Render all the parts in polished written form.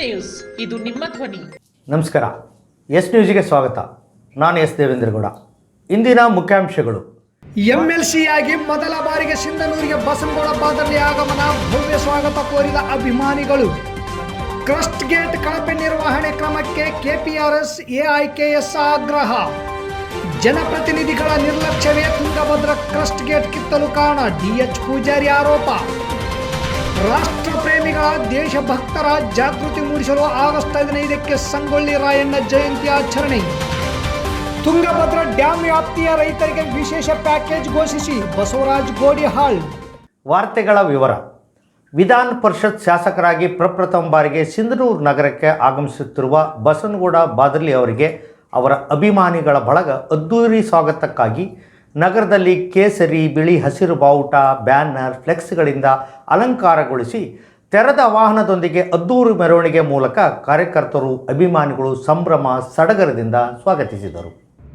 News, ಇದು ನಿಮ್ಮ ಧ್ವನಿ. ನಮಸ್ಕಾರ. ಎಸ್ ನ್ಯೂಸ್ಗೆ ಸ್ವಾಗತ. ನಾನು ಎಸ್ ದೇವೇಂದ್ರಗೌಡ. ಇಂದಿನ ಮುಖ್ಯಾಂಶಗಳು. ಎಂಎಲ್ಸಿಯಾಗಿ ಮೊದಲ ಬಾರಿಗೆ ಸಿಂಧನೂರಿಗೆ ಬಸನಗೌಡ ಬಾದರ್ಲಿ ಆಗಮನ, ಭವ್ಯ ಸ್ವಾಗತ ಕೋರಿದ ಅಭಿಮಾನಿಗಳು. ಕ್ರಸ್ಟ್ ಗೇಟ್ ಕಳಪೆ ನಿರ್ವಹಣೆ ಕ್ರಮಕ್ಕೆ ಕೆಪಿಆರ್ಎಸ್ ಎಐಕೆಎಸ್ ಆಗ್ರಹ. ಜನಪ್ರತಿನಿಧಿಗಳ ನಿರ್ಲಕ್ಷ್ಯವೇ ತುಂಗಭದ್ರಾ ಕ್ರಸ್ಟ್ ಗೇಟ್ ಕಿತ್ತಲು ಕಾರಣ, ಡಿಎಚ್ ಪೂಜಾರಿ ಆರೋಪ. ರಾಷ್ಟ್ರ ಪ್ರೇಮಿಗಳ ದೇಶಭಕ್ತರ ಜಾಗೃತಿ ಮೂಡಿಸಲು ಆಗಸ್ಟ್ 15ಕ್ಕೆ ಸಂಗೊಳ್ಳಿ ರಾಯಣ್ಣ ಜಯಂತಿ ಆಚರಣೆ. ತುಂಗಭದ್ರಾ ಡ್ಯಾಮ್ ವ್ಯಾಪ್ತಿಯ ರೈತರಿಗೆ ವಿಶೇಷ ಪ್ಯಾಕೇಜ್ ಘೋಷಿಸಿ ಬಸವರಾಜ್ ಗೋಡಿಹಾಳ್. ವಾರ್ತೆಗಳ ವಿವರ. ವಿಧಾನ ಪರಿಷತ್ ಶಾಸಕರಾಗಿ ಪ್ರಪ್ರಥಮ ಬಾರಿಗೆ ಸಿಂಧನೂರು ನಗರಕ್ಕೆ ಆಗಮಿಸುತ್ತಿರುವ ಬಸನಗೌಡ ಬಾದರ್ಲಿ ಅವರಿಗೆ ಅವರ ಅಭಿಮಾನಿಗಳ ಬಳಗ ಅದ್ದೂರಿ ಸ್ವಾಗತಕ್ಕಾಗಿ ನಗರದಲ್ಲಿ ಕೇಸರಿ, ಬಿಳಿ, ಹಸಿರು ಬಾವುಟ, ಬ್ಯಾನರ್, ಫ್ಲೆಕ್ಸ್ಗಳಿಂದ ಅಲಂಕಾರಗೊಳಿಸಿ ತೆರೆದ ವಾಹನದೊಂದಿಗೆ ಅದ್ದೂರಿ ಮೆರವಣಿಗೆ ಮೂಲಕ ಕಾರ್ಯಕರ್ತರು, ಅಭಿಮಾನಿಗಳು ಸಂಭ್ರಮ ಸಡಗರದಿಂದ ಸ್ವಾಗತಿಸಿದರು.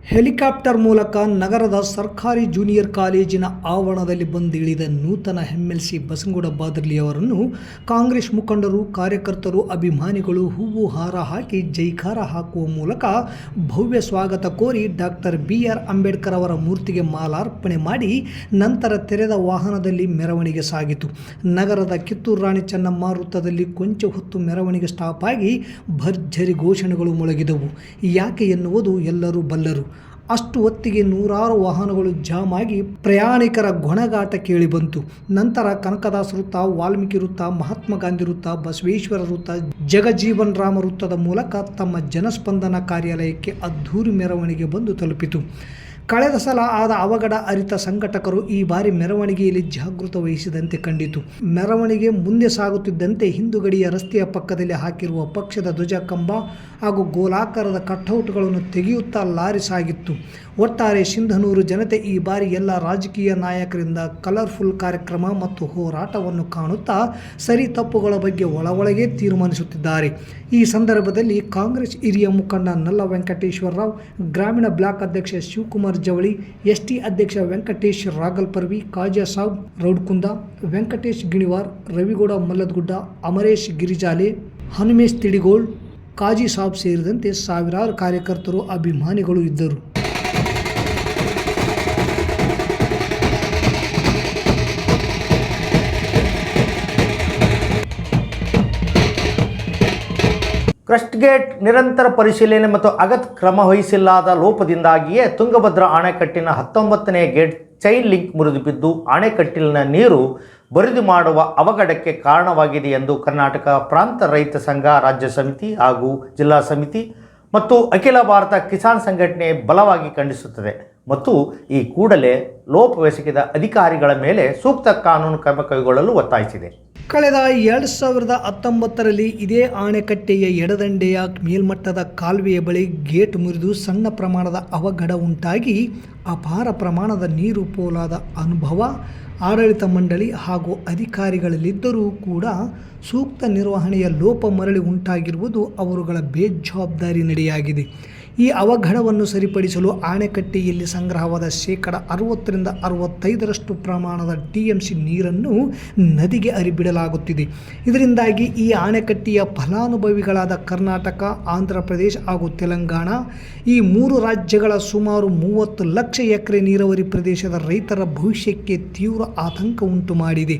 ಹೆಲಿಕಾಪ್ಟರ್ ಮೂಲಕ ನಗರದ ಸರ್ಕಾರಿ ಜೂನಿಯರ್ ಕಾಲೇಜಿನ ಆವರಣದಲ್ಲಿ ಬಂದಿಳಿದ ನೂತನ ಎಂಎಲ್ಸಿ ಬಸನಗೌಡ ಬಾದರ್ಲಿ ಅವರನ್ನು ಕಾಂಗ್ರೆಸ್ ಮುಖಂಡರು, ಕಾರ್ಯಕರ್ತರು, ಅಭಿಮಾನಿಗಳು ಹೂವು ಹಾರ ಹಾಕಿ ಜೈಕಾರ ಹಾಕುವ ಮೂಲಕ ಭವ್ಯ ಸ್ವಾಗತ ಕೋರಿ ಡಾಕ್ಟರ್ BR ಅಂಬೇಡ್ಕರ್ ಅವರ ಮೂರ್ತಿಗೆ ಮಾಲಾರ್ಪಣೆ ಮಾಡಿ ನಂತರ ತೆರೆದ ವಾಹನದಲ್ಲಿ ಮೆರವಣಿಗೆ ಸಾಗಿತು. ನಗರದ ಕಿತ್ತೂರು ರಾಣಿ ಚೆನ್ನಮ್ಮ ವೃತ್ತದಲ್ಲಿ ಕೊಂಚ ಹೊತ್ತು ಮೆರವಣಿಗೆ ಸ್ಟಾಪ್ ಆಗಿ ಭರ್ಜರಿ ಘೋಷಣೆಗಳು ಮೊಳಗಿದವು. ಯಾಕೆ ಎನ್ನುವುದು ಎಲ್ಲರೂ ಬಲ್ಲರು. ಅಷ್ಟು ಹೊತ್ತಿಗೆ ನೂರಾರು ವಾಹನಗಳು ಜಾಮ್ ಆಗಿ ಪ್ರಯಾಣಿಕರ ಗೊಣಗಾಟ ಕೇಳಿಬಂತು. ನಂತರ ಕನಕದಾಸ ವೃತ್ತ, ವಾಲ್ಮೀಕಿ ವೃತ್ತ, ಮಹಾತ್ಮ ಗಾಂಧಿ ವೃತ್ತ, ಬಸವೇಶ್ವರ ವೃತ್ತ, ಜಗಜೀವನ್ ರಾಮ ವೃತ್ತದ ಮೂಲಕ ತಮ್ಮ ಜನಸ್ಪಂದನ ಕಾರ್ಯಾಲಯಕ್ಕೆ ಅದ್ಧೂರಿ ಮೆರವಣಿಗೆ ಬಂದು ತಲುಪಿತು. ಕಳೆದ ಸಲ ಆದ ಅವಘಡ ಅರಿತ ಸಂಘಟಕರು ಈ ಬಾರಿ ಮೆರವಣಿಗೆಯಲ್ಲಿ ಜಾಗೃತ ವಹಿಸಿದಂತೆ ಕಂಡಿತು. ಮೆರವಣಿಗೆ ಮುಂದೆ ಸಾಗುತ್ತಿದ್ದಂತೆ ಹಿಂದುಗಡಿಯ ರಸ್ತೆಯ ಪಕ್ಕದಲ್ಲಿ ಹಾಕಿರುವ ಪಕ್ಷದ ಧ್ವಜ ಕಂಬ ಹಾಗೂ ಗೋಲಾಕಾರದ ಕಟ್ಔಟ್ಗಳನ್ನು ತೆಗೆಯುತ್ತಾ ಲಾರಿ ಸಾಗಿತ್ತು. ಒಟ್ಟಾರೆ ಸಿಂಧನೂರು ಜನತೆ ಈ ಬಾರಿ ಎಲ್ಲ ರಾಜಕೀಯ ನಾಯಕರಿಂದ ಕಲರ್ಫುಲ್ ಕಾರ್ಯಕ್ರಮ ಮತ್ತು ಹೋರಾಟವನ್ನು ಕಾಣುತ್ತಾ ಸರಿ ತಪ್ಪುಗಳ ಬಗ್ಗೆ ಒಳಗೆ ತೀರ್ಮಾನಿಸುತ್ತಿದ್ದಾರೆ. ಈ ಸಂದರ್ಭದಲ್ಲಿ ಕಾಂಗ್ರೆಸ್ ಹಿರಿಯ ಮುಖಂಡ ನಲ್ಲ ವೆಂಕಟೇಶ್ವರ ರಾವ್, ಗ್ರಾಮೀಣ ಬ್ಲಾಕ್ ಅಧ್ಯಕ್ಷ ಶಿವಕುಮಾರ್ ಜವಳಿ, ಎಸ್ಟಿ ಅಧ್ಯಕ್ಷ ವೆಂಕಟೇಶ್ ರಾಗಲ್ಪರ್ವಿ, ಕಾಜಾ ಸಾಬ್ ರೌಡ್ಕುಂದ, ವೆಂಕಟೇಶ್ ಗಿಣಿವಾರ್, ರವಿಗೌಡ ಮಲ್ಲದಗುಡ್ಡ, ಅಮರೇಶ್ ಗಿರಿಜಾಲೆ, ಹನುಮೇಶ್ ತಿಡಿಗೋಳ್, ಕಾಜಿ ಸಾಬ್ ಸೇರಿದಂತೆ ಸಾವಿರಾರು ಕಾರ್ಯಕರ್ತರು, ಅಭಿಮಾನಿಗಳು ಇದ್ದರು. ಕ್ರಸ್ಟ್ ಗೇಟ್ ನಿರಂತರ ಪರಿಶೀಲನೆ ಮತ್ತು ಅಗತ್ಯ ಕ್ರಮ ವಹಿಸಿಲ್ಲದ ಲೋಪದಿಂದಾಗಿಯೇ ತುಂಗಭದ್ರಾ ಅಣೆಕಟ್ಟಿನ 19ನೇ ಗೇಟ್ ಚೈನ್ ಲಿಂಕ್ ಮುರಿದು ಬಿದ್ದು ಅಣೆಕಟ್ಟಿನ ನೀರು ಬರಿದು ಮಾಡುವ ಅವಘಡಕ್ಕೆ ಕಾರಣವಾಗಿದೆ ಎಂದು ಕರ್ನಾಟಕ ಪ್ರಾಂತ ರೈತ ಸಂಘ, ರಾಜ್ಯ ಸಮಿತಿ ಹಾಗೂ ಜಿಲ್ಲಾ ಸಮಿತಿ ಮತ್ತು ಅಖಿಲ ಭಾರತ ಕಿಸಾನ್ ಸಂಘಟನೆ ಬಲವಾಗಿ ಖಂಡಿಸುತ್ತದೆ ಮತ್ತು ಈ ಕೂಡಲೇ ಲೋಪವೆಸಗಿದ ಅಧಿಕಾರಿಗಳ ಮೇಲೆ ಸೂಕ್ತ ಕಾನೂನು ಕ್ರಮ ಕೈಗೊಳ್ಳಲು ಒತ್ತಾಯಿಸಿದೆ. ಕಳೆದ 2019ರಲ್ಲಿ ಇದೇ ಅಣೆಕಟ್ಟೆಯ ಎಡದಂಡೆಯ ಮೇಲ್ಮಟ್ಟದ ಕಾಲುವೆಯ ಬಳಿ ಗೇಟ್ ಮುರಿದು ಸಣ್ಣ ಪ್ರಮಾಣದ ಅವಘಡ ಉಂಟಾಗಿ ಅಪಾರ ಪ್ರಮಾಣದ ನೀರು ಪೋಲಾದ ಅನುಭವ ಆಡಳಿತ ಮಂಡಳಿ ಹಾಗೂ ಅಧಿಕಾರಿಗಳಲ್ಲಿದ್ದರೂ ಕೂಡ ಸೂಕ್ತ ನಿರ್ವಹಣೆಯ ಲೋಪ ಮರಳಿ ಉಂಟಾಗಿರುವುದು ಅವರುಗಳ ಬೇಜವಾಬ್ದಾರಿ ನಡೆಯಾಗಿದೆ. ಈ ಅವಘಡವನ್ನು ಸರಿಪಡಿಸಲು ಅಣೆಕಟ್ಟೆಯಲ್ಲಿ ಸಂಗ್ರಹವಾದ 60% 65% ಪ್ರಮಾಣದ TMC ನೀರನ್ನು ನದಿಗೆ ಹರಿಬಿಡಲಾಗುತ್ತಿದೆ. ಇದರಿಂದಾಗಿ ಈ ಅಣೆಕಟ್ಟೆಯ ಫಲಾನುಭವಿಗಳಾದ ಕರ್ನಾಟಕ, ಆಂಧ್ರ ಪ್ರದೇಶ ಹಾಗೂ ತೆಲಂಗಾಣ ಈ 3 ರಾಜ್ಯಗಳ ಸುಮಾರು 30 ಲಕ್ಷ ಎಕರೆ ನೀರಾವರಿ ಪ್ರದೇಶದ ರೈತರ ಭವಿಷ್ಯಕ್ಕೆ ತೀವ್ರ ಆತಂಕ ಉಂಟು ಮಾಡಿದೆ.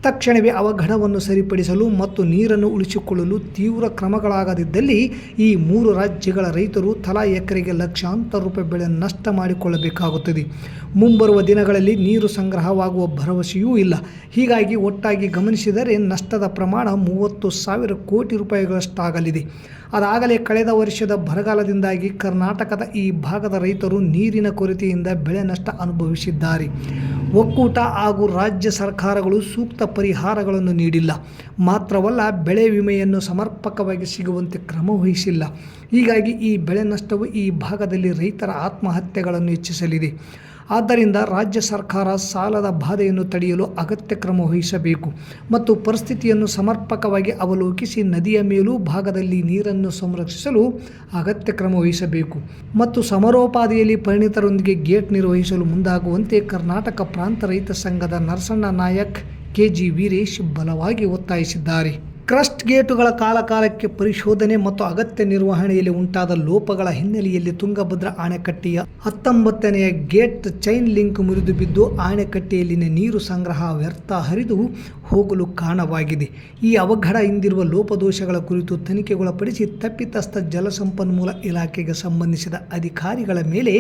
ತಕ್ಷಣವೇ ಅವಘಡವನ್ನು ಸರಿಪಡಿಸಲು ಮತ್ತು ನೀರನ್ನು ಉಳಿಸಿಕೊಳ್ಳಲು ತೀವ್ರ ಕ್ರಮಗಳಾಗದಿದ್ದಲ್ಲಿ ಈ 3 ರಾಜ್ಯಗಳ ರೈತರು ತಲಾ ಎಕರೆಗೆ ಲಕ್ಷಾಂತರ ರೂಪಾಯಿ ಬೆಳೆ ನಷ್ಟ ಮಾಡಿಕೊಳ್ಳಬೇಕಾಗುತ್ತದೆ. ಮುಂಬರುವ ದಿನಗಳಲ್ಲಿ ನೀರು ಸಂಗ್ರಹವಾಗುವ ಭರವಸೆಯೂ ಇಲ್ಲ. ಹೀಗಾಗಿ ಒಟ್ಟಾಗಿ ಗಮನಿಸಿದರೆ ನಷ್ಟದ ಪ್ರಮಾಣ 30,000 ಕೋಟಿ ರೂಪಾಯಿಗಳಷ್ಟಾಗಲಿದೆ. ಅದಾಗಲೇ ಕಳೆದ ವರ್ಷದ ಬರಗಾಲದಿಂದಾಗಿ ಕರ್ನಾಟಕದ ಈ ಭಾಗದ ರೈತರು ನೀರಿನ ಕೊರತೆಯಿಂದ ಬೆಳೆ ನಷ್ಟ ಅನುಭವಿಸಿದ್ದಾರೆ. ಒಕ್ಕೂಟ ಹಾಗೂ ರಾಜ್ಯ ಸರ್ಕಾರಗಳು ಸೂಕ್ತ ಪರಿಹಾರಗಳನ್ನು ನೀಡಿಲ್ಲ. ಮಾತ್ರವಲ್ಲ, ಬೆಳೆ ವಿಮೆಯನ್ನು ಸಮರ್ಪಕವಾಗಿ ಸಿಗುವಂತೆ ಕ್ರಮ ವಹಿಸಿಲ್ಲ. ಹೀಗಾಗಿ ಈ ಬೆಳೆ ನಷ್ಟವು ಈ ಭಾಗದಲ್ಲಿ ರೈತರ ಆತ್ಮಹತ್ಯೆಗಳನ್ನು ಹೆಚ್ಚಿಸಲಿದೆ. ಆದ್ದರಿಂದ ರಾಜ್ಯ ಸರ್ಕಾರ ಸಾಲದ ಬಾಧೆಯನ್ನು ತಡೆಯಲು ಅಗತ್ಯ ಕ್ರಮ ವಹಿಸಬೇಕು ಮತ್ತು ಪರಿಸ್ಥಿತಿಯನ್ನು ಸಮರ್ಪಕವಾಗಿ ಅವಲೋಕಿಸಿ ನದಿಯ ಮೇಲೂ ಭಾಗದಲ್ಲಿ ನೀರನ್ನು ಸಂರಕ್ಷಿಸಲು ಅಗತ್ಯ ಕ್ರಮ ವಹಿಸಬೇಕು ಮತ್ತು ಸಮರೋಪಾದಿಯಲ್ಲಿ ಪರಿಣಿತರೊಂದಿಗೆ ಗೇಟ್ ನಿರ್ವಹಿಸಲು ಮುಂದಾಗುವಂತೆ ಕರ್ನಾಟಕ ಪ್ರಾಂತ ರೈತ ಸಂಘದ ನರಸಣ್ಣ ನಾಯಕ್, KG ವೀರೇಶ್ ಬಲವಾಗಿ ಒತ್ತಾಯಿಸಿದ್ದಾರೆ. ಕ್ರಸ್ಟ್ ಗೇಟುಗಳ ಕಾಲಕಾಲಕ್ಕೆ ಪರಿಶೋಧನೆ ಮತ್ತು ಅಗತ್ಯ ನಿರ್ವಹಣೆಯಲ್ಲಿ ಉಂಟಾದ ಲೋಪಗಳ ಹಿನ್ನೆಲೆಯಲ್ಲಿ ತುಂಗಭದ್ರಾ ಅಣೆಕಟ್ಟೆಯ 19ನೇ ಗೇಟ್ ಚೈನ್ ಲಿಂಕ್ ಮುರಿದು ಬಿದ್ದು ಅಣೆಕಟ್ಟೆಯಲ್ಲಿನ ನೀರು ಸಂಗ್ರಹ ವ್ಯರ್ಥ ಹರಿದು ಹೋಗಲು ಕಾರಣವಾಗಿದೆ. ಈ ಅವಘಡ ಹಿಂದಿರುವ ಲೋಪದೋಷಗಳ ಕುರಿತು ತನಿಖೆಗೊಳಪಡಿಸಿ ತಪ್ಪಿತಸ್ಥ ಜಲಸಂಪನ್ಮೂಲ ಇಲಾಖೆಗೆ ಸಂಬಂಧಿಸಿದ ಅಧಿಕಾರಿಗಳ ಮೇಲೆ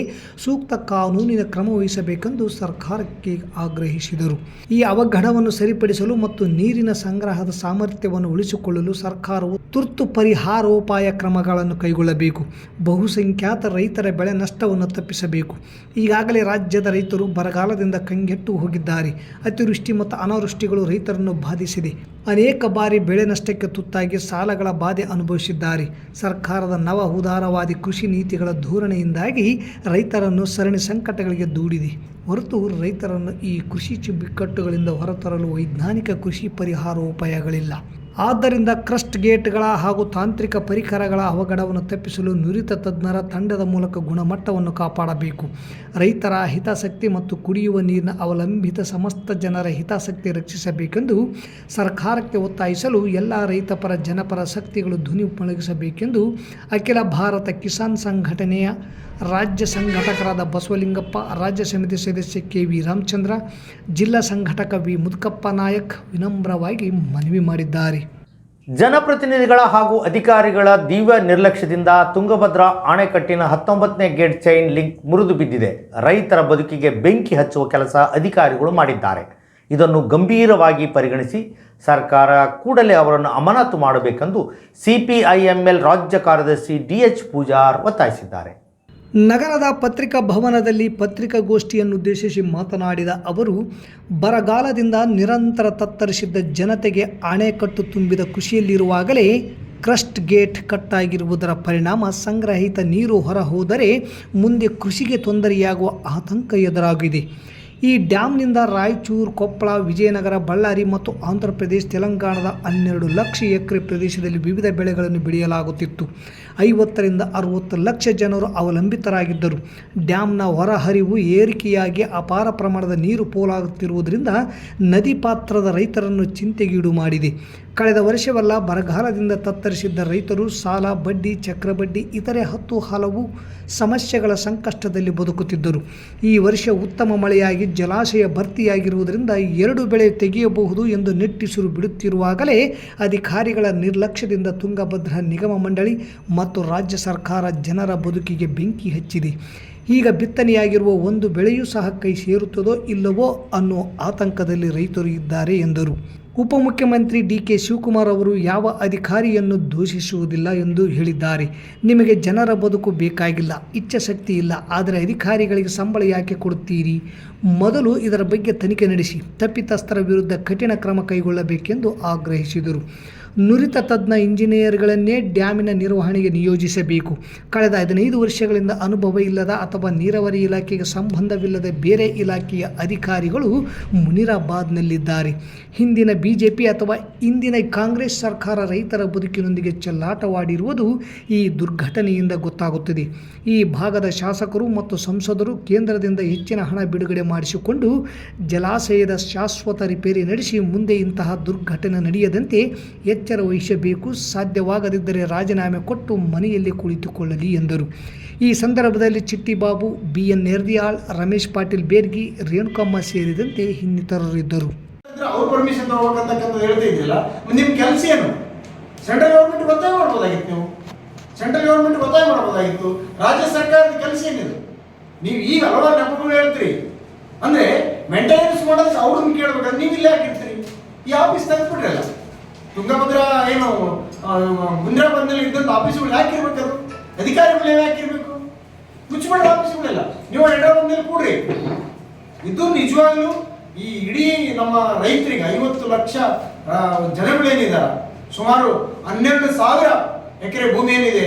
ಸೂಕ್ತ ಕಾನೂನಿನ ಕ್ರಮ ವಹಿಸಬೇಕೆಂದು ಸರ್ಕಾರಕ್ಕೆ ಆಗ್ರಹಿಸಿದರು. ಈ ಅವಘಡವನ್ನು ಸರಿಪಡಿಸಲು ಮತ್ತು ನೀರಿನ ಸಂಗ್ರಹದ ಸಾಮರ್ಥ್ಯವನ್ನು ಉಳಿಸಿಕೊಳ್ಳಲು ಸರ್ಕಾರವು ತುರ್ತು ಪರಿಹಾರೋಪಾಯ ಕ್ರಮಗಳನ್ನು ಕೈಗೊಳ್ಳಬೇಕು. ಬಹುಸಂಖ್ಯಾತ ರೈತರ ಬೆಳೆ ನಷ್ಟವನ್ನು ತಪ್ಪಿಸಬೇಕು. ಈಗಾಗಲೇ ರಾಜ್ಯದ ರೈತರು ಬರಗಾಲದಿಂದ ಕಂಗೆಟ್ಟು ಹೋಗಿದ್ದಾರೆ. ಅತಿವೃಷ್ಟಿ ಮತ್ತು ಅನಾವೃಷ್ಟಿಗಳು ರೈತರನ್ನು ಬಾಧಿಸಿದೆ. ಅನೇಕ ಬಾರಿ ಬೆಳೆ ನಷ್ಟಕ್ಕೆ ತುತ್ತಾಗಿ ಸಾಲಗಳ ಬಾಧೆ ಅನುಭವಿಸಿದ್ದಾರೆ. ಸರ್ಕಾರದ ನವ ಉದಾರವಾದಿ ಕೃಷಿ ನೀತಿಗಳ ಧೋರಣೆಯಿಂದಾಗಿ ರೈತರನ್ನು ಸರಣಿ ಸಂಕಟಗಳಿಗೆ ದೂಡಿದೆ ಹೊರತು ರೈತರನ್ನು ಈ ಕೃಷಿ ಬಿಕ್ಕಟ್ಟುಗಳಿಂದ ಹೊರತರಲು ವೈಜ್ಞಾನಿಕ ಕೃಷಿ ಪರಿಹಾರೋಪಾಯಗಳಿಲ್ಲ. ಆದ್ದರಿಂದ ಕ್ರಸ್ಟ್ ಗೇಟ್ಗಳ ಹಾಗೂ ತಾಂತ್ರಿಕ ಪರಿಕರಗಳ ಅವಘಡವನ್ನು ತಪ್ಪಿಸಲು ನುರಿತ ತಜ್ಞರ ತಂಡದ ಮೂಲಕ ಗುಣಮಟ್ಟವನ್ನು ಕಾಪಾಡಬೇಕು. ರೈತರ ಹಿತಾಸಕ್ತಿ ಮತ್ತು ಕುಡಿಯುವ ನೀರಿನ ಅವಲಂಬಿತ ಸಮಸ್ತ ಜನರ ಹಿತಾಸಕ್ತಿ ರಕ್ಷಿಸಬೇಕೆಂದು ಸರ್ಕಾರಕ್ಕೆ ಒತ್ತಾಯಿಸಲು ಎಲ್ಲ ರೈತಪರ ಜನಪರ ಶಕ್ತಿಗಳು ಧ್ವನಿ ಮೊಳಗಿಸಬೇಕೆಂದು ಅಖಿಲ ಭಾರತ ಕಿಸಾನ್ ಸಂಘಟನೆಯ ರಾಜ್ಯ ಸಂಘಟಕರಾದ ಬಸವಲಿಂಗಪ್ಪ, ರಾಜ್ಯ ಸಮಿತಿ ಸದಸ್ಯ ಕೆ.ವಿ. ರಾಮಚಂದ್ರ, ಜಿಲ್ಲಾ ಸಂಘಟಕ ವಿ. ಮುದುಕಪ್ಪ ನಾಯಕ್ ವಿನಮ್ರವಾಗಿ ಮನವಿ ಮಾಡಿದ್ದಾರೆ. ಜನಪ್ರತಿನಿಧಿಗಳ ಹಾಗೂ ಅಧಿಕಾರಿಗಳ ದಿವ್ಯ ನಿರ್ಲಕ್ಷ್ಯದಿಂದ ತುಂಗಭದ್ರಾ ಅಣೆಕಟ್ಟಿನ 19ನೇ ಗೇಟ್ ಚೈನ್ ಲಿಂಕ್ ಮುರಿದು ಬಿದ್ದಿದೆ. ರೈತರ ಬದುಕಿಗೆ ಬೆಂಕಿ ಹಚ್ಚುವ ಕೆಲಸ ಅಧಿಕಾರಿಗಳು ಮಾಡಿದ್ದಾರೆ. ಇದನ್ನು ಗಂಭೀರವಾಗಿ ಪರಿಗಣಿಸಿ ಸರ್ಕಾರ ಕೂಡಲೇ ಅವರನ್ನು ಅಮಾನತು ಮಾಡಬೇಕೆಂದು ಸಿಪಿಐಎಂಎಲ್ ರಾಜ್ಯ ಕಾರ್ಯದರ್ಶಿ ಡಿ.ಎಚ್. ಪೂಜಾರ್ ಒತ್ತಾಯಿಸಿದ್ದಾರೆ. ನಗರದ ಪತ್ರಿಕಾ ಭವನದಲ್ಲಿ ಪತ್ರಿಕಾಗೋಷ್ಠಿಯನ್ನುದ್ದೇಶಿಸಿ ಮಾತನಾಡಿದ ಅವರು, ಬರಗಾಲದಿಂದ ನಿರಂತರ ತತ್ತರಿಸಿದ್ದ ಜನತೆಗೆ ಅಣೆಕಟ್ಟು ತುಂಬಿದ ಖುಷಿಯಲ್ಲಿರುವಾಗಲೇ ಕ್ರಸ್ಟ್ ಗೇಟ್ ಕಟ್ಟಾಗಿರುವುದರ ಪರಿಣಾಮ ಸಂಗ್ರಹಿತ ನೀರು ಹೊರ ಹೋದರೆ ಮುಂದೆ ಕೃಷಿಗೆ ತೊಂದರೆಯಾಗುವ ಆತಂಕ ಎದುರಾಗಿದೆ. ಈ ಡ್ಯಾಮ್ನಿಂದ ರಾಯಚೂರು, ಕೊಪ್ಪಳ, ವಿಜಯನಗರ, ಬಳ್ಳಾರಿ ಮತ್ತು ಆಂಧ್ರ ಪ್ರದೇಶ, ತೆಲಂಗಾಣದ 12 ಲಕ್ಷ ಎಕರೆ ಪ್ರದೇಶದಲ್ಲಿ ವಿವಿಧ ಬೆಳೆಗಳನ್ನು ಬೆಳೆಯಲಾಗುತ್ತಿತ್ತು. 50 ರಿಂದ 60 ಲಕ್ಷ ಜನರು ಅವಲಂಬಿತರಾಗಿದ್ದರು. ಡ್ಯಾಮ್ನ ಹೊರಹರಿವು ಏರಿಕೆಯಾಗಿ ಅಪಾರ ಪ್ರಮಾಣದ ನೀರು ಪೋಲಾಗುತ್ತಿರುವುದರಿಂದ ನದಿ ಪಾತ್ರದ ರೈತರನ್ನು ಚಿಂತೆಗೀಡು ಮಾಡಿದೆ. ಕಳೆದ ವರ್ಷವೆಲ್ಲ ಬರಗಾಲದಿಂದ ತತ್ತರಿಸಿದ್ದ ರೈತರು ಸಾಲ, ಬಡ್ಡಿ, ಚಕ್ರಬಡ್ಡಿ ಇತರೆ ಹಲವು ಸಮಸ್ಯೆಗಳ ಸಂಕಷ್ಟದಲ್ಲಿ ಬದುಕುತ್ತಿದ್ದರು. ಈ ವರ್ಷ ಉತ್ತಮ ಮಳೆಯಾಗಿ ಜಲಾಶಯ ಭರ್ತಿಯಾಗಿರುವುದರಿಂದ 2 ಬೆಳೆ ತೆಗೆಯಬಹುದು ಎಂದು ನಿಟ್ಟುಸಿರು ಬಿಡುತ್ತಿರುವಾಗಲೇ ಅಧಿಕಾರಿಗಳ ನಿರ್ಲಕ್ಷ್ಯದಿಂದ ತುಂಗಭದ್ರಾ ನಿಗಮ ಮಂಡಳಿ ಮತ್ತು ರಾಜ್ಯ ಸರ್ಕಾರ ಜನರ ಬದುಕಿಗೆ ಬೆಂಕಿ ಹಚ್ಚಿದೆ. ಈಗ ಬಿತ್ತನೆಯಾಗಿರುವ ಒಂದು ಬೆಳೆಯೂ ಸಹ ಕೈ ಸೇರುತ್ತದೋ ಇಲ್ಲವೋ ಅನ್ನೋ ಆತಂಕದಲ್ಲಿ ರೈತರು ಇದ್ದಾರೆ ಎಂದರು. ಉಪಮುಖ್ಯಮಂತ್ರಿ ಡಿ.ಕೆ. ಶಿವಕುಮಾರ್ ಅವರು ಯಾವ ಅಧಿಕಾರಿಯನ್ನು ದೂಷಿಸುವುದಿಲ್ಲ ಎಂದು ಹೇಳಿದ್ದಾರೆ. ನಿಮಗೆ ಜನರ ಬದುಕು ಬೇಕಾಗಿಲ್ಲ, ಇಚ್ಛಾಶಕ್ತಿ ಇಲ್ಲ, ಆದರೆ ಅಧಿಕಾರಿಗಳಿಗೆ ಸಂಬಳ ಯಾಕೆ ಕೊಡುತ್ತೀರಿ? ಮೊದಲು ಇದರ ಬಗ್ಗೆ ತನಿಖೆ ನಡೆಸಿ ತಪ್ಪಿತಸ್ಥರ ವಿರುದ್ಧ ಕಠಿಣ ಕ್ರಮ ಕೈಗೊಳ್ಳಬೇಕೆಂದು ಆಗ್ರಹಿಸಿದರು. ನುರಿತ ತಜ್ಞ ಇಂಜಿನಿಯರ್ಗಳನ್ನೇ ಡ್ಯಾಮಿನ ನಿರ್ವಹಣೆಗೆ ನಿಯೋಜಿಸಬೇಕು. ಕಳೆದ 15 ವರ್ಷಗಳಿಂದ ಅನುಭವ ಇಲ್ಲದ ಅಥವಾ ನೀರಾವರಿ ಇಲಾಖೆಗೆ ಸಂಬಂಧವಿಲ್ಲದ ಬೇರೆ ಇಲಾಖೆಯ ಅಧಿಕಾರಿಗಳು ಮುನಿರಾಬಾದ್ನಲ್ಲಿದ್ದಾರೆ. ಹಿಂದಿನ ಬಿಜೆಪಿ ಅಥವಾ ಇಂದಿನ ಕಾಂಗ್ರೆಸ್ ಸರ್ಕಾರ ರೈತರ ಬದುಕಿನೊಂದಿಗೆ ಚೆಲ್ಲಾಟವಾಡಿರುವುದು ಈ ದುರ್ಘಟನೆಯಿಂದ ಗೊತ್ತಾಗುತ್ತದೆ. ಈ ಭಾಗದ ಶಾಸಕರು ಮತ್ತು ಸಂಸದರು ಕೇಂದ್ರದಿಂದ ಹೆಚ್ಚಿನ ಹಣ ಬಿಡುಗಡೆ ಮಾಡಿಸಿಕೊಂಡು ಜಲಾಶಯದ ಶಾಶ್ವತ ರಿಪೇರಿ ನಡೆಸಿ ಮುಂದೆ ಇಂತಹ ದುರ್ಘಟನೆ ನಡೆಯದಂತೆ ಎಚ್ಚರ ವಹಿಸಬೇಕು. ಸಾಧ್ಯವಾಗದಿದ್ದರೆ ರಾಜೀನಾಮೆ ಕೊಟ್ಟು ಮನೆಯಲ್ಲಿ ಕುಳಿತುಕೊಳ್ಳಲಿ ಎಂದರು. ಈ ಸಂದರ್ಭದಲ್ಲಿ ಚಿಟ್ಟಿಬಾಬು, ಬಿ.ಎನ್. ನೆರ್ದಿಯಾಳ್, ರಮೇಶ್ ಪಾಟೀಲ್ ಬೇರ್ಗಿ, ರೇಣುಕಮ್ಮ ಸೇರಿದಂತೆ ಇನ್ನಿತರರಿದ್ದರು. ಅವ್ರ ಪರ್ಮಿಷನ್ ತಗೋಬೇಕಂತ ಹೇಳ್ತಾ ಇದ್ದಿಲ್ಲ. ನಿಮ್ಮ ಕೆಲಸ ಏನು? ಸೆಂಟ್ರಲ್ ಗೌರ್ಮೆಂಟ್ ಒತ್ತಾಯ ಮಾಡ್ಬೋದಾಗಿತ್ತು. ನೀವು ಸೆಂಟ್ರಲ್ ಗೌರ್ಮೆಂಟ್ ಒತ್ತಾಯ ಮಾಡ್ಬೋದಾಗಿತ್ತು. ರಾಜ್ಯ ಸರ್ಕಾರದ ಕೆಲಸ ಏನಿದೆ? ನೀವು ಈಗ ಹಲವಾರು ನೆಪಗಳು ಹೇಳ್ತೀರಿ. ಅಂದ್ರೆ ಮೇಂಟೆನೆನ್ಸ್ ಮಾಡೋದು ಅವ್ರನ್ನ ಕೇಳ್ಬೇಕಂದ್ರೆ ನೀವು ಇಲ್ಲೇ ಹಾಕಿರ್ತೀರಿ. ಈ ಆಫೀಸ್ ತೆಗೆದ್ಬಿಟ್ರಲ್ಲ. ತುಂಗಭದ್ರಾ ಏನು ಮುಂದ್ರಾಬಾದ್ನಲ್ಲಿ ಇದ್ದಂಥ ಆಫೀಸ್ಗಳು ಯಾಕಿರ್ಬೇಕದು? ಅಧಿಕಾರಿಗಳು ಯಾಕಿರ್ಬೇಕು? ಮುಚ್ಚಿಬಿಡ ಆಫೀಸ್ಗಳೆಲ್ಲ. ನೀವು ಹೈದರಾಬಾದ್ನಲ್ಲಿ ಕೂಡ್ರಿ. ಇದು ನಿಜವಾಗ್ಲೂ ಈ ಇಡೀ ನಮ್ಮ ರೈತರಿಗೆ 50 ಲಕ್ಷ ಜನಗಳೇನಿದ್ದಾರೆ, ಸುಮಾರು 12,000 ಎಕರೆ ಭೂಮಿ ಏನಿದೆ,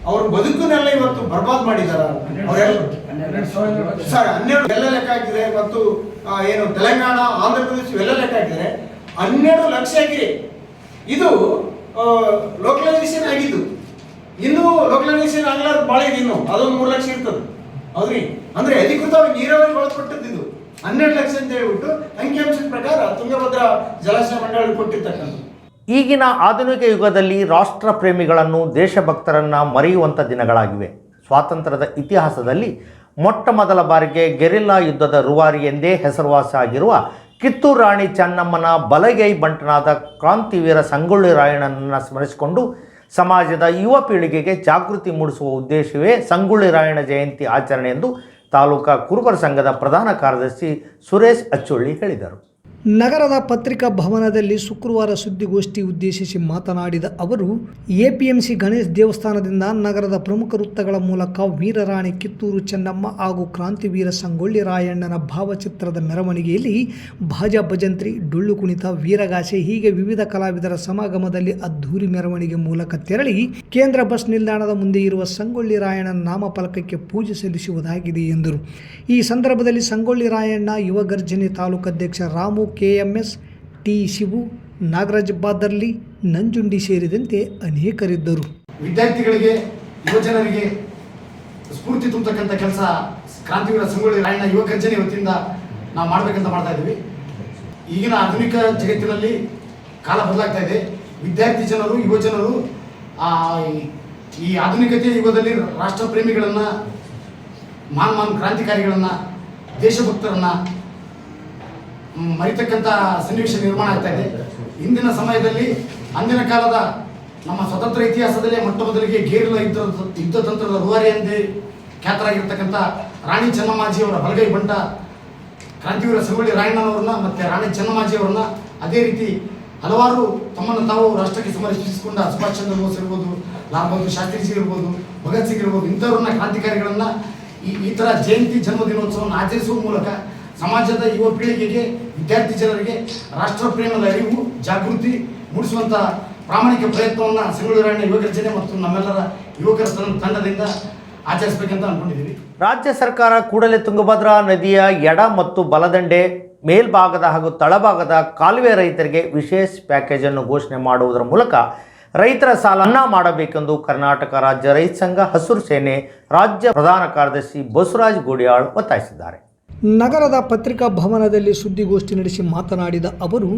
ಅವ್ರ ಬದುಕನ್ನೆಲ್ಲ ಇವತ್ತು ಬರ್ಬಾದ್ ಮಾಡಿದ್ದಾರೆ. ಸರ್ 12 ಎಲ್ಲ ಲೆಕ್ಕ ಹಾಕಿದ್ರೆ ಮತ್ತು ಏನು ತೆಲಂಗಾಣ, ಆಂಧ್ರ ಪ್ರದೇಶ ಇವೆಲ್ಲ ಲೆಕ್ಕ ಹಾಕಿದ್ರೆ 12 ಲಕ್ಷ ಎಕರೆ ಇದು ಲೋಕಲೈಸೇಷನ್ ಆಗಿದ್ದು. ಇನ್ನೂ ಲೋಕಲೈಸೇಷನ್ ಆಗಲಾರ ಭಾಳ ಇದೆ. ಇನ್ನು ಅದೊಂದು 3 ಲಕ್ಷ ಇರ್ತದೆ. ಹೌದ್ರಿ? ಅಂದ್ರೆ ಅಧಿಕೃತವಾಗಿ ನೀರಾವರಿ ಒಳಪಟ್ಟದ್ದು 12 ಲಕ್ಷ ಅಂತ ಹೇಳ್ಬಿಟ್ಟು ಅಂಕಿಅಂಶದ ಪ್ರಕಾರ ತುಂಗಭದ್ರಾ ಜಲಾಶಯ ಮಂಡಳಿ ಕೊಟ್ಟಿರ್ತಕ್ಕಂಥದ್ದು. ಈಗಿನ ಆಧುನಿಕ ಯುಗದಲ್ಲಿ ರಾಷ್ಟ್ರ ಪ್ರೇಮಿಗಳನ್ನು ದೇಶಭಕ್ತರನ್ನು ಮರೆಯುವಂಥ ದಿನಗಳಾಗಿವೆ. ಸ್ವಾತಂತ್ರ್ಯದ ಇತಿಹಾಸದಲ್ಲಿ ಮೊಟ್ಟ ಮೊದಲ ಬಾರಿಗೆ ಗೆರಿಲ್ಲಾ ಯುದ್ಧದ ರೂವಾರಿ ಎಂದೇ ಹೆಸರುವಾಸಿ ಆಗಿರುವ ಕಿತ್ತೂರು ರಾಣಿ ಚೆನ್ನಮ್ಮನ ಬಲಗೈ ಬಂಟನಾದ ಕ್ರಾಂತಿವೀರ ಸಂಗೊಳ್ಳಿ ರಾಯಣ್ಣನನ್ನು ಸ್ಮರಿಸಿಕೊಂಡು ಸಮಾಜದ ಯುವ ಪೀಳಿಗೆಗೆ ಜಾಗೃತಿ ಮೂಡಿಸುವ ಉದ್ದೇಶವೇ ಸಂಗೊಳ್ಳಿ ರಾಯಣ್ಣ ಜಯಂತಿ ಆಚರಣೆ ಎಂದು ತಾಲೂಕಾ ಕುರುಬರ ಸಂಘದ ಪ್ರಧಾನ ಕಾರ್ಯದರ್ಶಿ ಸುರೇಶ್ ಅಚ್ಚೊಳ್ಳಿ ಹೇಳಿದರು. ನಗರದ ಪತ್ರಿಕಾ ಭವನದಲ್ಲಿ ಶುಕ್ರವಾರ ಸುದ್ದಿಗೋಷ್ಠಿ ಉದ್ದೇಶಿಸಿ ಮಾತನಾಡಿದ ಅವರು, ಎಪಿಎಂಸಿ ಗಣೇಶ್ ದೇವಸ್ಥಾನದಿಂದ ನಗರದ ಪ್ರಮುಖ ವೃತ್ತಗಳ ಮೂಲಕ ವೀರರಾಣಿ ಕಿತ್ತೂರು ಚೆನ್ನಮ್ಮ ಹಾಗೂ ಕ್ರಾಂತಿವೀರ ಸಂಗೊಳ್ಳಿ ರಾಯಣ್ಣನ ಭಾವಚಿತ್ರದ ಮೆರವಣಿಗೆಯಲ್ಲಿ ಭಾಜಾ ಭಜಂತ್ರಿ, ಡೊಳ್ಳು ಕುಣಿತ, ವೀರಗಾಸೆ ಹೀಗೆ ವಿವಿಧ ಕಲಾವಿದರ ಸಮಾಗಮದಲ್ಲಿ ಅದ್ಧೂರಿ ಮೆರವಣಿಗೆ ಮೂಲಕ ತೆರಳಿ ಕೇಂದ್ರ ಬಸ್ ನಿಲ್ದಾಣದ ಮುಂದೆ ಇರುವ ಸಂಗೊಳ್ಳಿ ರಾಯಣ್ಣನ ನಾಮಫಲಕಕ್ಕೆ ಪೂಜೆ ಸಲ್ಲಿಸುವುದಾಗಿದೆ ಎಂದರು. ಈ ಸಂದರ್ಭದಲ್ಲಿ ಸಂಗೊಳ್ಳಿ ರಾಯಣ್ಣ ಯುವ ಗರ್ಜನೆ ತಾಲೂಕಾಧ್ಯಕ್ಷ ರಾಮು KMS, ಟಿ ಶಿವು, ನಾಗರಾಜ್ ಬಾದರ್ಲಿ, ನಂಜುಂಡಿ ಸೇರಿದಂತೆ ಅನೇಕರಿದ್ದರು. ವಿದ್ಯಾರ್ಥಿಗಳಿಗೆ, ಯುವಜನರಿಗೆ ಸ್ಫೂರ್ತಿ ತುಂಬತಕ್ಕಂಥ ಕೆಲಸ ಕ್ರಾಂತಿವೀರ ಸಂಗೊಳ್ಳಿ ರಾಯಣ್ಣ ಯುವ ಗರ್ಜನೆ ವತಿಯಿಂದ ನಾವು ಮಾಡಬೇಕಂತ ಮಾಡ್ತಾ ಇದ್ದೀವಿ. ಈಗಿನ ಆಧುನಿಕ ಜಗತ್ತಿನಲ್ಲಿ ಕಾಲ ಬದಲಾಗ್ತಾ ಇದೆ. ವಿದ್ಯಾರ್ಥಿ ಜನರು, ಯುವಜನರು ಈ ಆಧುನಿಕತೆಯ ಯುಗದಲ್ಲಿ ರಾಷ್ಟ್ರ ಪ್ರೇಮಿಗಳನ್ನು, ಮಹಾನ್ ಕ್ರಾಂತಿಕಾರಿಗಳನ್ನು, ದೇಶಭಕ್ತರನ್ನು ಮರಿತಕ್ಕಂಥ ಸನ್ನಿವೇಶ ನಿರ್ಮಾಣ ಆಗ್ತಾ ಇದೆ. ಇಂದಿನ ಸಮಯದಲ್ಲಿ ಅಂದಿನ ಕಾಲದ ನಮ್ಮ ಸ್ವತಂತ್ರ ಇತಿಹಾಸದಲ್ಲೇ ಮೊಟ್ಟ ಮೊದಲಿಗೆ ಗೆರಿಲ್ಲಾ ಯುದ್ಧ ತಂತ್ರದ ರೂವಾರಿ ಎಂದೇ ಖ್ಯಾತರಾಗಿರ್ತಕ್ಕಂಥ ರಾಣಿ ಚೆನ್ನಮ್ಮಾಜಿಯವರ ಬಲಗೈ ಬಂಟ ಕ್ರಾಂತಿವೀರ ಸಂಗೊಳ್ಳಿ ರಾಯಣ್ಣನವ್ರನ್ನ ಮತ್ತು ರಾಣಿ ಚೆನ್ನಮ್ಮಾಜಿಯವರನ್ನ, ಅದೇ ರೀತಿ ಹಲವಾರು ತಮ್ಮನ್ನು ತಾವು ರಾಷ್ಟ್ರಕ್ಕೆ ಸಮರ್ಪಿಸಿಕೊಂಡ ಸುಭಾಷ್ ಚಂದ್ರ ಬೋಸ್ ಇರ್ಬೋದು, ಲಾಲ್ ಬಹದ್ದೂರ್ ಶಾಸ್ತ್ರಿಜಿ ಇರ್ಬೋದು, ಭಗತ್ ಸಿಂಗ್ ಇರ್ಬೋದು, ಇಂಥವ್ರನ್ನ ಕ್ರಾಂತಿಕಾರಿಗಳನ್ನು ಈ ಥರ ಜಯಂತಿ ಜನ್ಮದಿನೋತ್ಸವವನ್ನು ಆಚರಿಸುವ ಮೂಲಕ ಸಮಾಜದ ಯುವ ಪೀಳಿಗೆಗೆ, ವಿದ್ಯಾರ್ಥಿ ಜನರಿಗೆ ರಾಷ್ಟ್ರ ಪ್ರೇಮದ ಅರಿವು, ಜಾಗೃತಿ ಮೂಡಿಸುವಂಥ ಪ್ರಾಮಾಣಿಕ ಪ್ರಯತ್ನವನ್ನು ಸಂಗೊಳ್ಳಿ ರಾಯಣ್ಣ ಯುವ ಗರ್ಜನೆ ಮತ್ತು ನಮ್ಮೆಲ್ಲರ ಯುವಕರ ತಂಡದಿಂದ ಆಚರಿಸಬೇಕಂತ ಅಂದ್ಕೊಂಡಿದ್ದೀವಿ. ರಾಜ್ಯ ಸರ್ಕಾರ ಕೂಡಲೇ ತುಂಗಭದ್ರಾ ನದಿಯ ಎಡ ಮತ್ತು ಬಲದಂಡೆ, ಮೇಲ್ಭಾಗದ ಹಾಗೂ ತಳಭಾಗದ ಕಾಲುವೆ ರೈತರಿಗೆ ವಿಶೇಷ ಪ್ಯಾಕೇಜ್ ಅನ್ನು ಘೋಷಣೆ ಮಾಡುವುದರ ಮೂಲಕ ರೈತರ ಸಾಲ ಮನ್ನಾ ಮಾಡಬೇಕೆಂದು ಕರ್ನಾಟಕ ರಾಜ್ಯ ರೈತ ಸಂಘ ಹಸಿರು ಸೇನೆ ರಾಜ್ಯ ಪ್ರಧಾನ ಕಾರ್ಯದರ್ಶಿ ಬಸವರಾಜ ಗೋಡಿಯಾಳ್ ಒತ್ತಾಯಿಸಿದ್ದಾರೆ. ನಗರದ ಪತ್ರಿಕಾ ಭವನದಲ್ಲಿ ಸುದ್ದಿಗೋಷ್ಠಿ ನಡೆಸಿ ಮಾತನಾಡಿದ ಅವರು,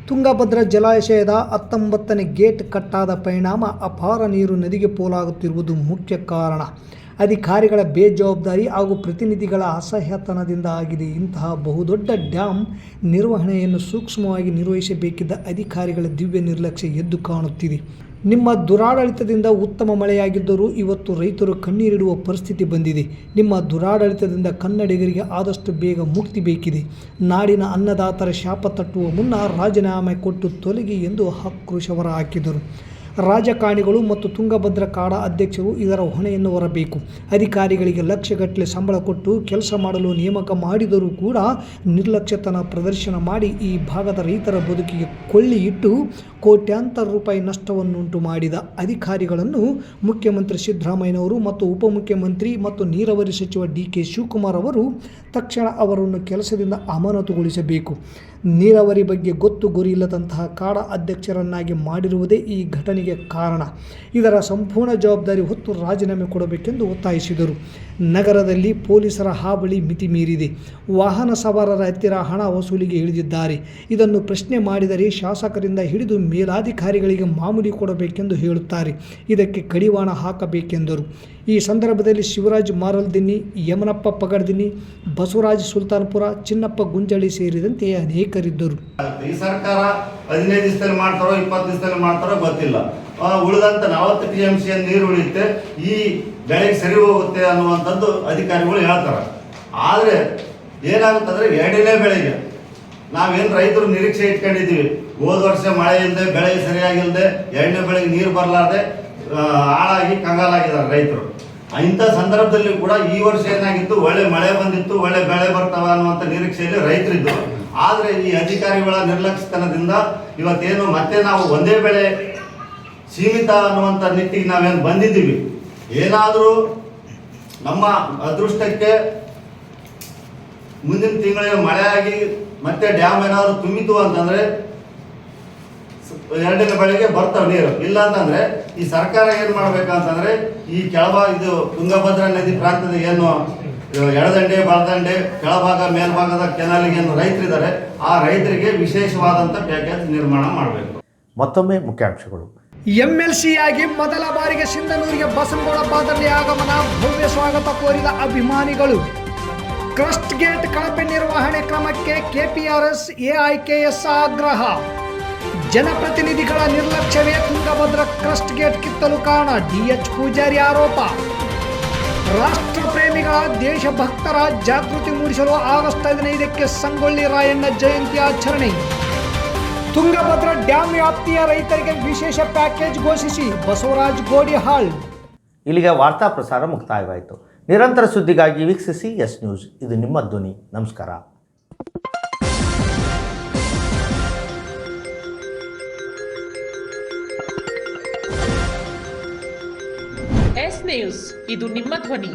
ತುಂಗಭದ್ರಾ ಜಲಾಶಯದ 19ನೇ ಗೇಟ್ ಕಟ್ಟಾದ ಪರಿಣಾಮ ಅಪಾರ ನೀರು ನದಿಗೆ ಪೋಲಾಗುತ್ತಿರುವುದು ಮುಖ್ಯ ಕಾರಣ. ಅಧಿಕಾರಿಗಳ ಬೇಜವಾಬ್ದಾರಿ ಹಾಗೂ ಪ್ರತಿನಿಧಿಗಳ ಅಸಹ್ಯತನದಿಂದ ಆಗಿದೆ. ಇಂತಹ ಬಹುದೊಡ್ಡ ಡ್ಯಾಮ್ ನಿರ್ವಹಣೆಯನ್ನು ಸೂಕ್ಷ್ಮವಾಗಿ ನಿರ್ವಹಿಸಬೇಕಿದ್ದ ಅಧಿಕಾರಿಗಳ ದಿವ್ಯ ನಿರ್ಲಕ್ಷ್ಯ ಎದ್ದು ಕಾಣುತ್ತಿದೆ. ನಿಮ್ಮ ದುರಾಡಳಿತದಿಂದ ಉತ್ತಮ ಮಳೆಯಾಗಿದ್ದರೂ ಇವತ್ತು ರೈತರು ಕಣ್ಣೀರಿಡುವ ಪರಿಸ್ಥಿತಿ ಬಂದಿದೆ. ನಿಮ್ಮ ದುರಾಡಳಿತದಿಂದ ಕನ್ನಡಿಗರಿಗೆ ಆದಷ್ಟು ಬೇಗ ಮುಕ್ತಿ ಬೇಕಿದೆ. ನಾಡಿನ ಅನ್ನದಾತರ ಶಾಪ ತಟ್ಟುವ ಮುನ್ನ ರಾಜೀನಾಮೆ ಕೊಟ್ಟು ತೊಲಗಿ ಎಂದು ಆಕ್ರೋಶ ಹೊರಹಾಕಿದರು. ರಾಜಕಾರಣಿಗಳು ಮತ್ತು ತುಂಗಭದ್ರಾ ಕಾಡಾ ಅಧ್ಯಕ್ಷರು ಇದರ ಹೊಣೆಯನ್ನು ಹೊರಬೇಕು. ಅಧಿಕಾರಿಗಳಿಗೆ ಲಕ್ಷಗಟ್ಟಲೆ ಸಂಬಳ ಕೊಟ್ಟು ಕೆಲಸ ಮಾಡಲು ನೇಮಕ ಮಾಡಿದರೂ ಕೂಡ ನಿರ್ಲಕ್ಷ್ಯತನ ಪ್ರದರ್ಶನ ಮಾಡಿ ಈ ಭಾಗದ ರೈತರ ಬದುಕಿಗೆ ಕೊಳ್ಳಿ ಇಟ್ಟು ಕೋಟ್ಯಾಂತರ ರೂಪಾಯಿ ನಷ್ಟವನ್ನುಂಟು ಮಾಡಿದ ಅಧಿಕಾರಿಗಳನ್ನು ಮುಖ್ಯಮಂತ್ರಿ ಸಿದ್ದರಾಮಯ್ಯನವರು ಮತ್ತು ಉಪಮುಖ್ಯಮಂತ್ರಿ ಮತ್ತು ನೀರಾವರಿ ಸಚಿವ DK ಶಿವಕುಮಾರ್ ಅವರು ತಕ್ಷಣ ಅವರನ್ನು ಕೆಲಸದಿಂದ ಅಮಾನತುಗೊಳಿಸಬೇಕು. ನೀರಾವರಿ ಬಗ್ಗೆ ಗೊತ್ತು ಗುರಿ ಇಲ್ಲದಂತಹ ಕಾಡಾ ಅಧ್ಯಕ್ಷರನ್ನಾಗಿ ಮಾಡಿರುವುದೇ ಈ ಘಟನೆಗೆ ಕಾರಣ. ಇದರ ಸಂಪೂರ್ಣ ಜವಾಬ್ದಾರಿ ಹೊತ್ತು ರಾಜೀನಾಮೆ ಕೊಡಬೇಕೆಂದು ಒತ್ತಾಯಿಸಿದರು. ನಗರದಲ್ಲಿ ಪೊಲೀಸರ ಹಾವಳಿ ಮಿತಿ ಮೀರಿದೆ. ವಾಹನ ಸವಾರರ ಹತ್ತಿರ ಹಣ ವಸೂಲಿಗೆ ಇಳಿದಿದ್ದಾರೆ. ಇದನ್ನು ಪ್ರಶ್ನೆ ಮಾಡಿದರೆ ಶಾಸಕರಿಂದ ಹಿಡಿದು ಮೇಲಾಧಿಕಾರಿಗಳಿಗೆ ಮಾಮೂಲಿ ಕೊಡಬೇಕೆಂದು ಹೇಳುತ್ತಾರೆ. ಇದಕ್ಕೆ ಕಡಿವಾಣ ಹಾಕಬೇಕೆಂದರು. ಈ ಸಂದರ್ಭದಲ್ಲಿ ಶಿವರಾಜ್ ಮಾರಲ್ದಿನ್ನಿ, ಯಮನಪ್ಪ ಪಗಡ್ದಿನ್ನಿ, ಬಸವರಾಜ್ ಸುಲ್ತಾನ್ಪುರ, ಚಿನ್ನಪ್ಪ ಗುಂಜಳಿ ಸೇರಿದಂತೆ ಅನೇಕರಿದ್ದರು. ಈ ಸರ್ಕಾರ 15 ದಿವಸದಲ್ಲಿ ಮಾಡ್ತಾರೋ 20 ದಿವಸದಲ್ಲಿ ಮಾಡ್ತಾರೋ ಗೊತ್ತಿಲ್ಲ. ಉಳಿದಂತ 40 TMC ನೀರು ಉಳಿಯುತ್ತೆ, ಈ ಬೆಳೆಗೆ ಸರಿ ಹೋಗುತ್ತೆ ಅನ್ನುವಂಥದ್ದು ಅಧಿಕಾರಿಗಳು ಹೇಳ್ತಾರೆ. ಆದರೆ ಏನಾಗುತ್ತಂದ್ರೆ 2ನೇ ಬೆಳೆಗೆ ನಾವೇನು ರೈತರು ನಿರೀಕ್ಷೆ ಇಟ್ಕೊಂಡಿದ್ದೀವಿ, ಹೋದ ವರ್ಷ ಮಳೆ ಇಲ್ಲದೆ ಬೆಳೆ ಸರಿಯಾಗಿಲ್ಲದೆ 2ನೇ ಬೆಳೆಗೆ ನೀರು ಬರಲಾರ್ದೆ ಹಾಳಾಗಿ ಕಂಗಾಲಾಗಿದ್ದಾರೆ ರೈತರು. ಇಂಥ ಸಂದರ್ಭದಲ್ಲಿ ಕೂಡ ಈ ವರ್ಷ ಏನಾಗಿತ್ತು, ಒಳ್ಳೆ ಮಳೆ ಬಂದಿತ್ತು, ಒಳ್ಳೆ ಬೆಳೆ ಬರ್ತಾವ ಅನ್ನುವಂಥ ನಿರೀಕ್ಷೆಯಲ್ಲಿ ರೈತರಿದ್ದರು. ಆದರೆ ಈ ಅಧಿಕಾರಿಗಳ ನಿರ್ಲಕ್ಷ್ಯತನದಿಂದ ಇವತ್ತೇನು ಮತ್ತೆ ನಾವು ಒಂದೇ ಬೆಳೆ ಸೀಮಿತ ಅನ್ನುವಂಥ ನಿಟ್ಟಿಗೆ ನಾವೇನು ಬಂದಿದ್ದೀವಿ. ಏನಾದರೂ ನಮ್ಮ ಅದೃಷ್ಟಕ್ಕೆ ಮುಂದಿನ ತಿಂಗಳಿಗೆ ಮಳೆ ಆಗಿ ಮತ್ತೆ ಡ್ಯಾಮ್ ಏನಾದರೂ ತುಂಬಿತು ಅಂತಂದರೆ 2ನೇ ಬೆಳೆಗೆ ಬರ್ತಾವೆ ನೀರು. ಇಲ್ಲ ಅಂತಂದರೆ ಈ ಸರ್ಕಾರ ಏನು ಮಾಡಬೇಕಂತಂದರೆ ಈ ಇದು ತುಂಗಭದ್ರಾ ನದಿ ಪ್ರಾಂತ್ಯದ ಏನು ಎಡದಂಡೆ ಬಲದಂಡೆ ಕೆಳಭಾಗ ಮೇಲ್ಭಾಗದ ಕೆನಾಲಿಗೆ ಏನು ರೈತರಿದ್ದಾರೆ, ಆ ರೈತರಿಗೆ ವಿಶೇಷವಾದಂಥ ಪ್ಯಾಕೇಜ್ ನಿರ್ಮಾಣ ಮಾಡಬೇಕು. ಮತ್ತೊಮ್ಮೆ ಮುಖ್ಯಾಂಶಗಳು. ಎಂಎಲ್ಸಿಯಾಗಿ ಮೊದಲ ಬಾರಿಗೆ ಸಿಂಧನೂರಿಗೆ ಬಸನಗೌಡ ಬಾದರ್ಲಿ ಆಗಮನ, ಭವ್ಯ ಸ್ವಾಗತ ಕೋರಿದ ಅಭಿಮಾನಿಗಳು. ಕ್ರಸ್ಟ್ ಗೇಟ್ ಕಳಪೆ ನಿರ್ವಹಣೆ ಕ್ರಮಕ್ಕೆ ಕೆಪಿಆರ್ಎಸ್ ಎಐಕೆಎಸ್ ಆಗ್ರಹ. ಜನಪ್ರತಿನಿಧಿಗಳ ನಿರ್ಲಕ್ಷ್ಯವೇ ತುಂಗಭದ್ರಾ ಕ್ರಸ್ಟ್ ಗೇಟ್ ಕಿತ್ತಲು ಕಾರಣ, ಡಿಎಚ್ ಪೂಜಾರಿ ಆರೋಪ. ರಾಷ್ಟ್ರ ಪ್ರೇಮಿಗಳ ದೇಶಭಕ್ತರ ಜಾಗೃತಿ ಮೂಡಿಸಲು ಆಗಸ್ಟ್ 15ಕ್ಕೆ ಸಂಗೊಳ್ಳಿ ರಾಯಣ್ಣ ಜಯಂತಿ ಆಚರಣೆ. ತುಂಗಭದ್ರಾ ಡ್ಯಾಮ್ ವ್ಯಾಪ್ತಿಯ ರೈತರಿಗೆ ವಿಶೇಷ ಪ್ಯಾಕೇಜ್ ಘೋಷಿಸಿ ಬಸವರಾಜ್ ಗೋಡಿಹಾಳ್. ಇಲ್ಲಿಗೆ ವಾರ್ತಾ ಪ್ರಸಾರ ಮುಕ್ತಾಯವಾಯಿತು. ನಿರಂತರ ಸುದ್ದಿಗಾಗಿ ವೀಕ್ಷಿಸಿ ಎಸ್ ನ್ಯೂಸ್. ಇದು ನಿಮ್ಮ ಧ್ವನಿ. ನಮಸ್ಕಾರ. ಎಸ್ ನ್ಯೂಸ್, ಇದು ನಿಮ್ಮ ಧ್ವನಿ.